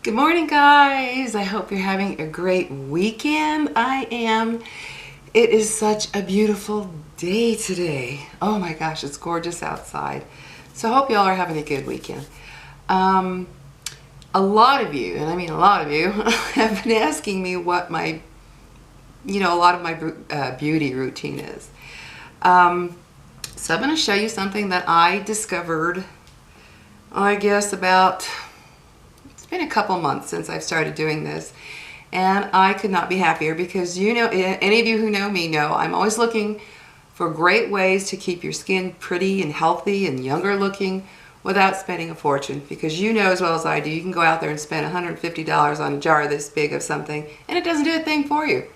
Good morning, guys. I hope you're having a great weekend. I am. It is such a beautiful day today. Oh my gosh, it's gorgeous outside. So I hope y'all are having a good weekend. A lot of you, and I mean a lot of you, have been asking me what my, a lot of my beauty routine is. So I'm going to show you something that I discovered, I guess about, it's been a couple months since I've started doing this, and I could not be happier because any of you who know me know I'm always looking for great ways to keep your skin pretty and healthy and younger looking without spending a fortune, because you know as well as I do, you can go out there and spend $150 on a jar this big of something and it doesn't do a thing for you.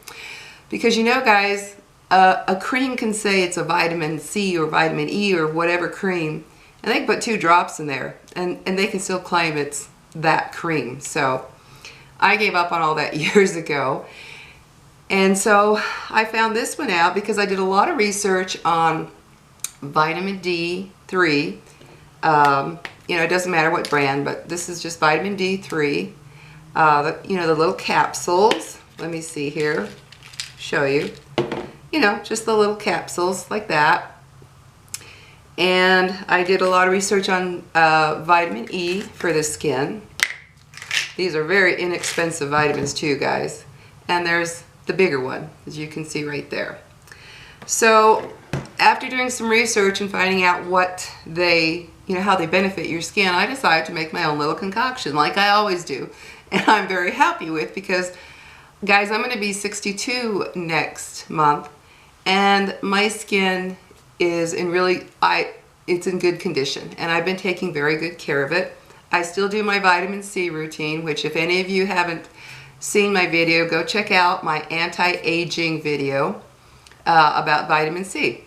Because guys, a cream can say it's a vitamin C or vitamin E or whatever cream, and they can put 2 drops in there and they can still claim it's that cream. So I gave up on all that years ago, and so I found this one out because I did a lot of research on vitamin D3. It doesn't matter what brand, but this is just vitamin D3. The little capsules. Let me see here. Show you. Just the little capsules like that. And I did a lot of research on vitamin E for the skin. These are very inexpensive vitamins too, guys. And there's the bigger one, as you can see right there. So after doing some research and finding out what how they benefit your skin, I decided to make my own little concoction like I always do. And I'm very happy with, because guys, I'm going to be 62 next month, and my skin is it's in good condition, and I've been taking very good care of it. I still do my vitamin C routine, which if any of you haven't seen my video, go check out my anti-aging video about vitamin C.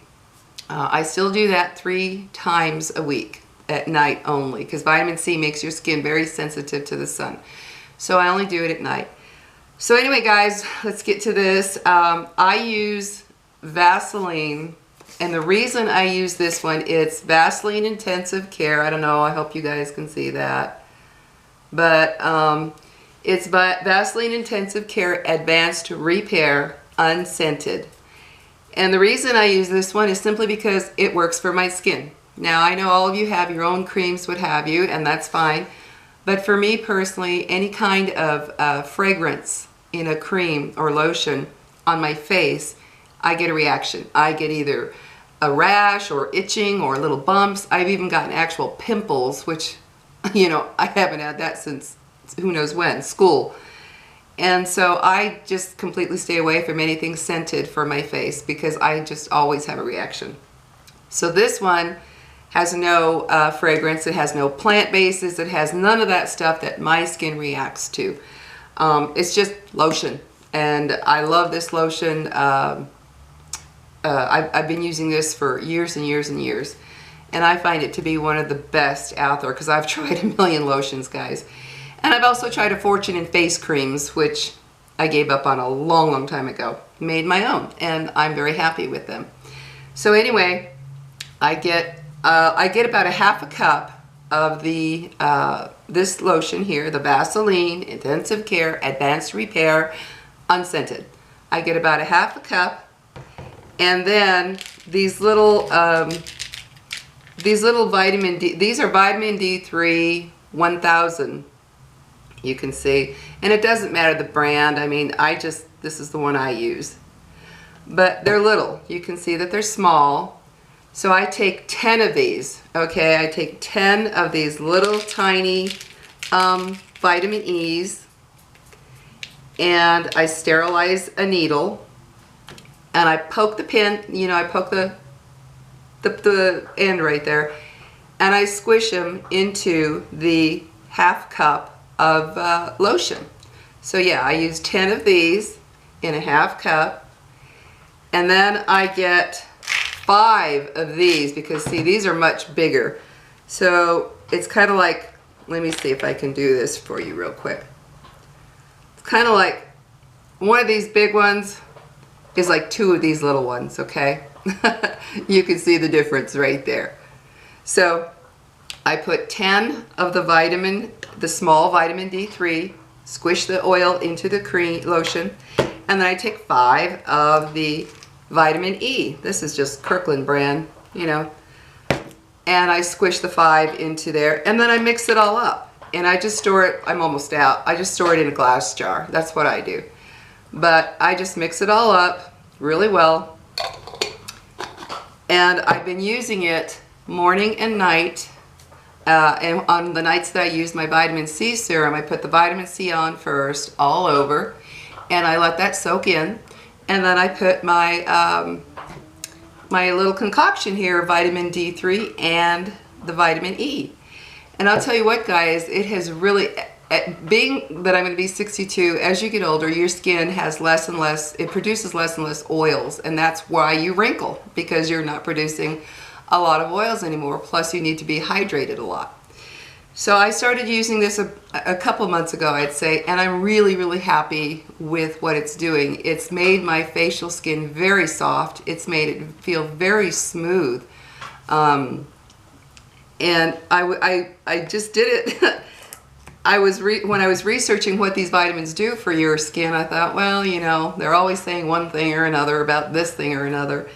I still do that 3 times a week at night only, because vitamin C makes your skin very sensitive to the sun. So I only do it at night. So anyway, guys, let's get to this. I use Vaseline, and the reason I use this one, it's Vaseline Intensive Care. I don't know, I hope you guys can see that. But it's Vaseline Intensive Care Advanced Repair Unscented. And the reason I use this one is simply because it works for my skin. Now, I know all of you have your own creams, what have you, and that's fine. But for me personally, any kind of fragrance in a cream or lotion on my face, I get a reaction. I get either a rash or itching or little bumps. I've even gotten actual pimples, which, I haven't had that since who knows when, school. And so I just completely stay away from anything scented for my face, because I just always have a reaction. So this one has no fragrance, it has no plant bases, it has none of that stuff that my skin reacts to. It's just lotion, and I love this lotion. I've been using this for years and years and years, and I find it to be one of the best out there, because I've tried a million lotions, guys. And I've also tried a fortune in face creams, which I gave up on a long, long time ago. Made my own, and I'm very happy with them. So anyway, I get about a half a cup of the this lotion here, the Vaseline Intensive Care Advanced Repair Unscented. I get about a half a cup, and then these little vitamin D. These are vitamin D3 1000. You can see, and it doesn't matter the brand. I mean, this is the one I use. But they're little. You can see that they're small. So I take 10 of these, okay? I take 10 of these little tiny vitamin E's, and I sterilize a needle, and I poke the pin, I poke the end right there, and I squish them into the half cup of lotion. So yeah, I use 10 of these in a half cup, and then I get 5 of these, because see, these are much bigger. So it's kind of like, let me see if I can do this for you real quick. It's kind of like one of these big ones is like 2 of these little ones, okay? You can see the difference right there. So I put 10 of the small vitamin D3, squish the oil into the cream lotion, and then I take 5 of the vitamin E. This is just Kirkland brand, you know, and I squish the 5 into there, and then I mix it all up. And I just store it, I'm almost out, I just store it in a glass jar. That's what I do. But I just mix it all up really well. And I've been using it morning and night. And on the nights that I use my vitamin C serum, I put the vitamin C on first, all over. And I let that soak in. And then I put my, my little concoction here, vitamin D3 and the vitamin E. And I'll tell you what, guys, it has really, being that I'm going to be 62, as you get older, your skin has less and less, it produces less and less oils, and that's why you wrinkle, because you're not producing a lot of oils anymore, plus you need to be hydrated a lot. So I started using this a couple months ago, I'd say, and I'm really, really happy with what it's doing. It's made my facial skin very soft. It's made it feel very smooth. And I just did it. When I was researching what these vitamins do for your skin, I thought, well, you know, they're always saying one thing or another about this thing or another.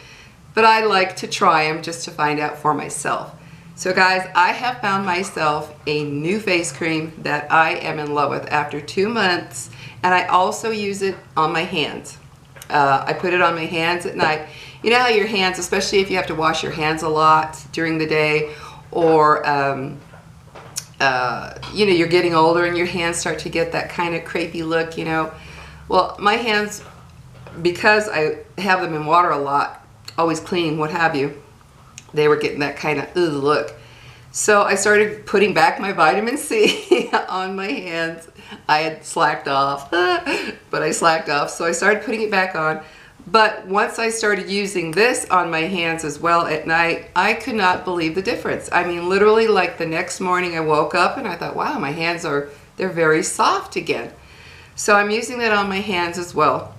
But I like to try them just to find out for myself. So guys, I have found myself a new face cream that I am in love with after 2 months. And I also use it on my hands. I put it on my hands at night. You know how your hands, especially if you have to wash your hands a lot during the day, or you know, you're getting older and your hands start to get that kind of crepey look, you know. Well, my hands, because I have them in water a lot, always cleaning, what have you, they were getting that kind of look. So I started putting back my vitamin C on my hands. I had slacked off, but I slacked off, so I started putting it back on. But once I started using this on my hands as well at night, I could not believe the difference. I mean, literally, like the next morning I woke up and I thought, wow, my hands they're very soft again. So I'm using that on my hands as well.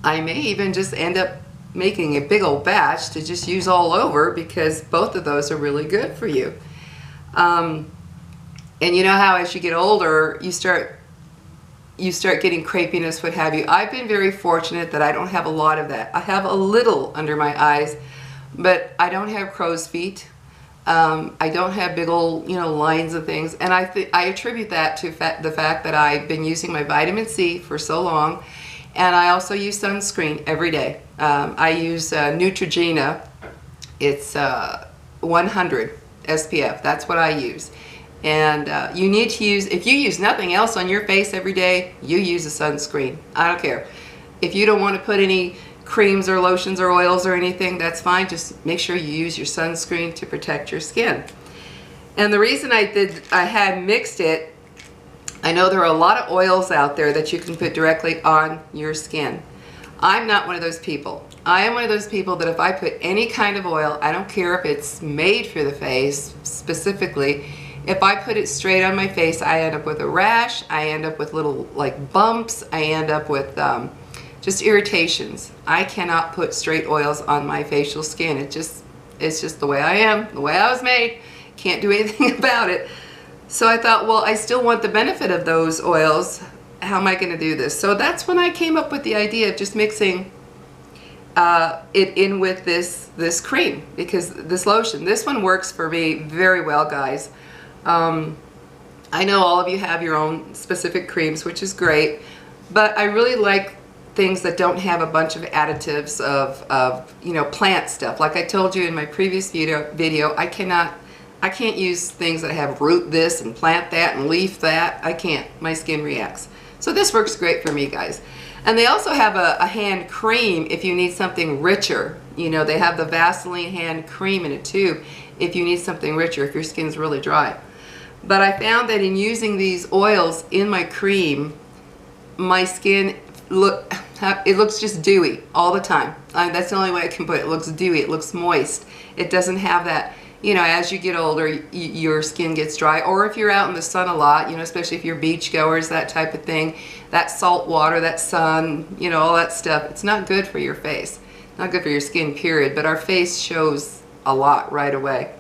I may even just end up making a big old batch to just use all over, because both of those are really good for you. And you know how as you get older, you start getting crepiness, what have you. I've been very fortunate that I don't have a lot of that. I have a little under my eyes, but I don't have crow's feet. I don't have big old, you know, lines of things. And I attribute that to the fact that I've been using my vitamin C for so long. And I also use sunscreen every day. I use Neutrogena. It's 100 SPF. That's what I use. And you need to use, if you use nothing else on your face every day, you use a sunscreen. I don't care. If you don't want to put any creams or lotions or oils or anything, that's fine. Just make sure you use your sunscreen to protect your skin. And the reason I had mixed it, I know there are a lot of oils out there that you can put directly on your skin. I'm not one of those people. I am one of those people that if I put any kind of oil, I don't care if it's made for the face specifically, if I put it straight on my face, I end up with a rash, I end up with little like bumps, I end up with just irritations. I cannot put straight oils on my facial skin. It's just the way I am, the way I was made. Can't do anything about it. So I thought, well, I still want the benefit of those oils. How am I going to do this? So that's when I came up with the idea of just mixing it in with this cream, because this lotion, this one works for me very well, guys. I know all of you have your own specific creams, which is great, but I really like things that don't have a bunch of additives of you know, plant stuff. Like I told you in my previous video, I can't use things that have root this and plant that and leaf that. I can't. My skin reacts. So this works great for me, guys. And they also have a hand cream if you need something richer. You know, they have the Vaseline hand cream in a tube if you need something richer, if your skin's really dry. But I found that in using these oils in my cream, my skin it looks just dewy all the time. That's the only way I can put it. It looks dewy. It looks moist. It doesn't have that, you know, as you get older, your skin gets dry. Or if you're out in the sun a lot, you know, especially if you're beach goers, that type of thing, that salt water, that sun, you know, all that stuff, it's not good for your face. Not good for your skin, period. But our face shows a lot right away.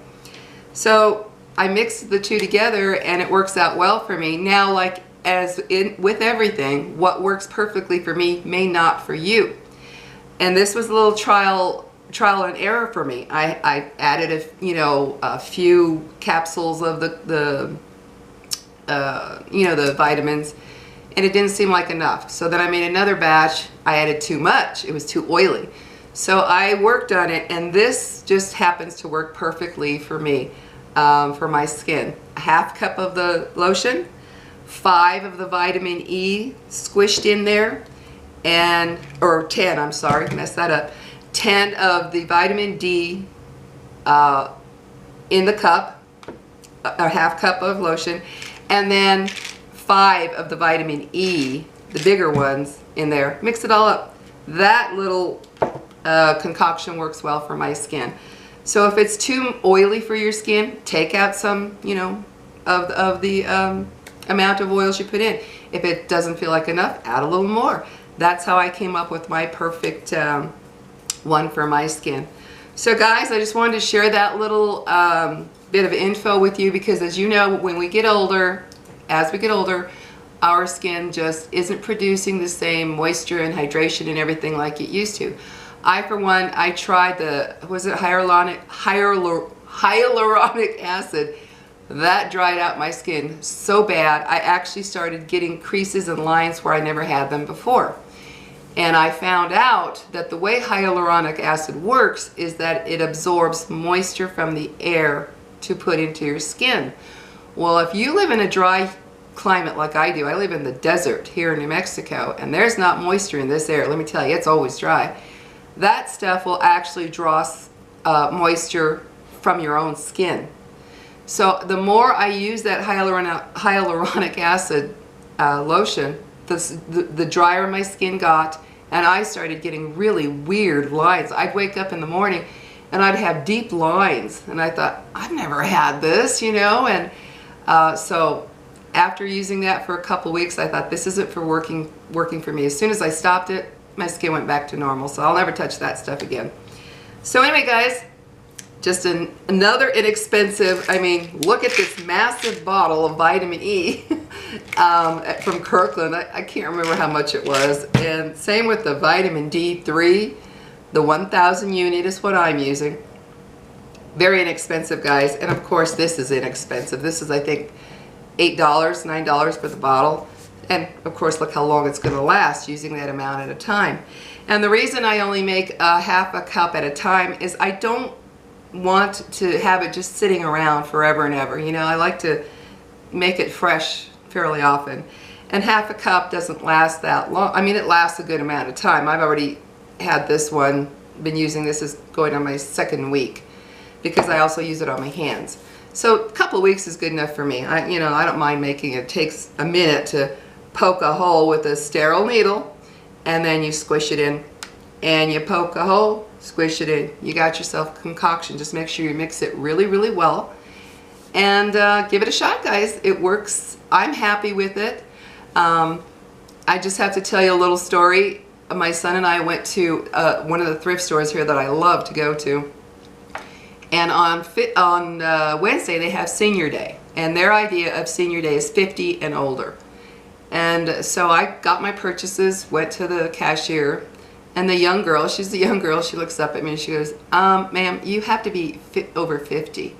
So I mixed the two together and it works out well for me. Now, like with everything, what works perfectly for me may not for you. And this was a little trial and error for me. I added a few capsules of the vitamins, and it didn't seem like enough. So then I made another batch. I added too much. It was too oily. So I worked on it, and this just happens to work perfectly for me, for my skin. A half cup of the lotion, 5 of the vitamin E squished in there, or 10, I'm sorry, messed that up. 10 of the vitamin D in the cup, a half cup of lotion, and then 5 of the vitamin E, the bigger ones, in there. Mix it all up. That little concoction works well for my skin. So if it's too oily for your skin, take out some, of the amount of oils you put in. If it doesn't feel like enough, add a little more. That's how I came up with my perfect one for my skin. So guys, I just wanted to share that little bit of info with you, because as you know, when we get older, as we get older, our skin just isn't producing the same moisture and hydration and everything like it used to. For one, I tried hyaluronic acid. That dried out my skin so bad, I actually started getting creases and lines where I never had them before. And I found out that the way hyaluronic acid works is that it absorbs moisture from the air to put into your skin. Well, if you live in a dry climate like I do, I live in the desert here in New Mexico, and there's not moisture in this air. Let me tell you, it's always dry. That stuff will actually draw moisture from your own skin. So the more I use that hyaluronic acid lotion, the drier my skin got, and I started getting really weird lines. I'd wake up in the morning and I'd have deep lines, and I thought, I've never had this, and so after using that for a couple weeks, I thought, this isn't working for me. As soon as I stopped it, my skin went back to normal, so I'll never touch that stuff again. So anyway, guys, just another inexpensive, look at this massive bottle of vitamin E from Kirkland. I can't remember how much it was. And same with the vitamin D3, the 1000 unit is what I'm using. Very inexpensive, guys. And of course, this is inexpensive. This is, I think, $8, $9 for the bottle. And of course, look how long it's going to last using that amount at a time. And the reason I only make half a cup at a time is I don't want to have it just sitting around forever and ever. I like to make it fresh fairly often. And half a cup doesn't last that long. It lasts a good amount of time. I've already had this one, been using this, is going on my 2nd week, because I also use it on my hands. So a couple of weeks is good enough for me. I don't mind making it. It takes a minute to poke a hole with a sterile needle, and then you squish it in, and you poke a hole, squish it in. You got yourself a concoction. Just make sure you mix it really, really well, and give it a shot, guys. It works. I'm happy with it. I just have to tell you a little story. My son and I went to one of the thrift stores here that I love to go to, and on Wednesday they have Senior Day, and their idea of Senior Day is 50 and older. And so I got my purchases, went to the cashier, and the young girl, she's the young girl, she looks up at me and she goes, ma'am, you have to be over 50.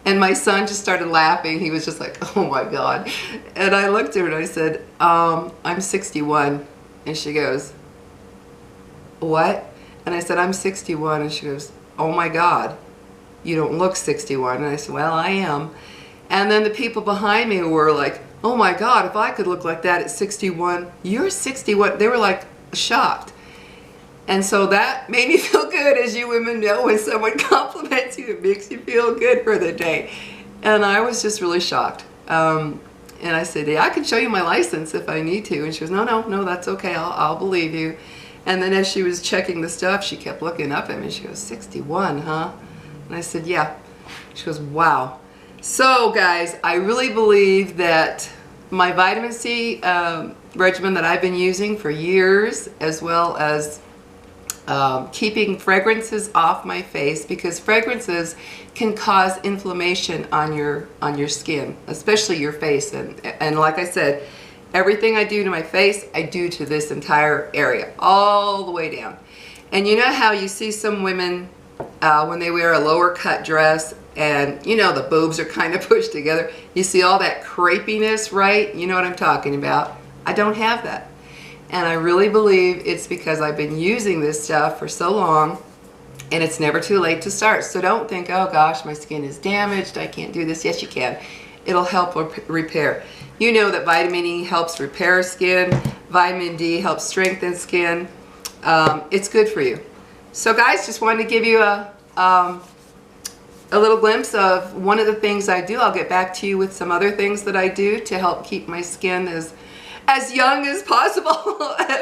And my son just started laughing. He was just like, oh my God. And I looked at her and I said, I'm 61. And she goes, what? And I said, I'm 61. And she goes, oh my God, you don't look 61. And I said, well, I am. And then the people behind me were like, oh my God, if I could look like that at 61, you're 61. They were like shocked. And so that made me feel good. As you women know, when someone compliments you, it makes you feel good for the day. And I was just really shocked. And I said, yeah, I can show you my license if I need to. And she goes, no, that's okay. I'll believe you. And then as she was checking the stuff, she kept looking up at me. She goes, 61, huh? And I said, yeah. She goes, wow. So guys, I really believe that my vitamin C regimen that I've been using for years, as well as keeping fragrances off my face, because fragrances can cause inflammation on your skin, especially your face. And like I said, everything I do to my face, I do to this entire area, all the way down. And you know how you see some women when they wear a lower cut dress and you know the boobs are kind of pushed together, you see all that crepiness, right? You know what I'm talking about. I don't have that. And I really believe it's because I've been using this stuff for so long, and it's never too late to start. So don't think, oh gosh, my skin is damaged, I can't do this. Yes, you can. It'll help repair. You know that vitamin E helps repair skin. Vitamin D helps strengthen skin. It's good for you. So guys, just wanted to give you a little glimpse of one of the things I do. I'll get back to you with some other things that I do to help keep my skin as young as possible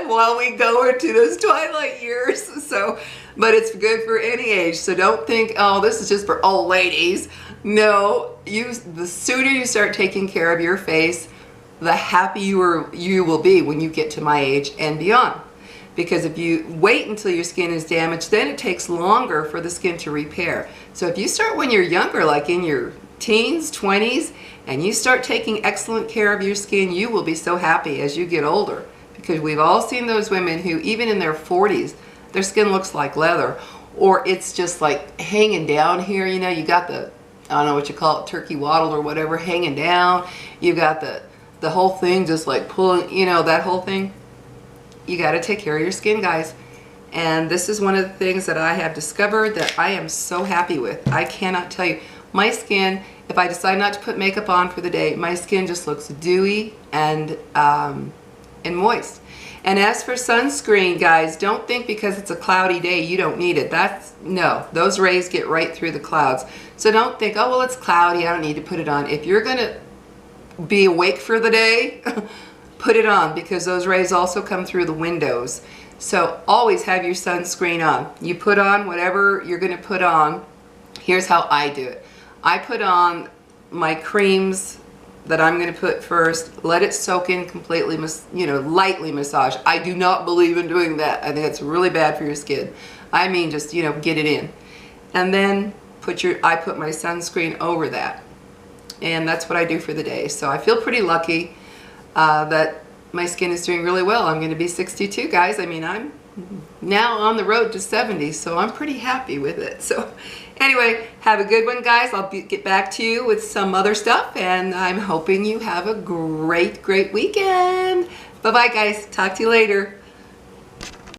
while we go into those twilight years. So, but it's good for any age. So don't think, oh, this is just for old ladies. No, the sooner you start taking care of your face, the happier you will be when you get to my age and beyond. Because if you wait until your skin is damaged, then it takes longer for the skin to repair. So if you start when you're younger, like in your teens, 20s, and you start taking excellent care of your skin, you will be so happy as you get older. Because we've all seen those women who, even in their 40s, their skin looks like leather, or it's just like hanging down here. You know, you got the, I don't know what you call it, turkey waddle or whatever, hanging down. You got the whole thing just like pulling, you know, that whole thing. You got to take care of your skin, guys. And this is one of the things that I have discovered that I am so happy with. I cannot tell you. My skin, if I decide not to put makeup on for the day, my skin just looks dewy and moist. And as for sunscreen, guys, don't think because it's a cloudy day you don't need it. No, those rays get right through the clouds. So don't think, oh, well, it's cloudy, I don't need to put it on. If you're going to be awake for the day, put it on, because those rays also come through the windows. So always have your sunscreen on. You put on whatever you're going to put on. Here's how I do it. I put on my creams that I'm going to put first, let it soak in completely, you know, lightly massage. I do not believe in doing that. I think it's really bad for your skin. I mean, just, you know, get it in. And then I put my sunscreen over that. And that's what I do for the day. So I feel pretty lucky that my skin is doing really well. I'm going to be 62, guys. I mean, I'm now on the road to 70, so I'm pretty happy with it. So anyway, have a good one, guys. I'll get back to you with some other stuff, and I'm hoping you have a great weekend. Bye-bye, guys. Talk to you later.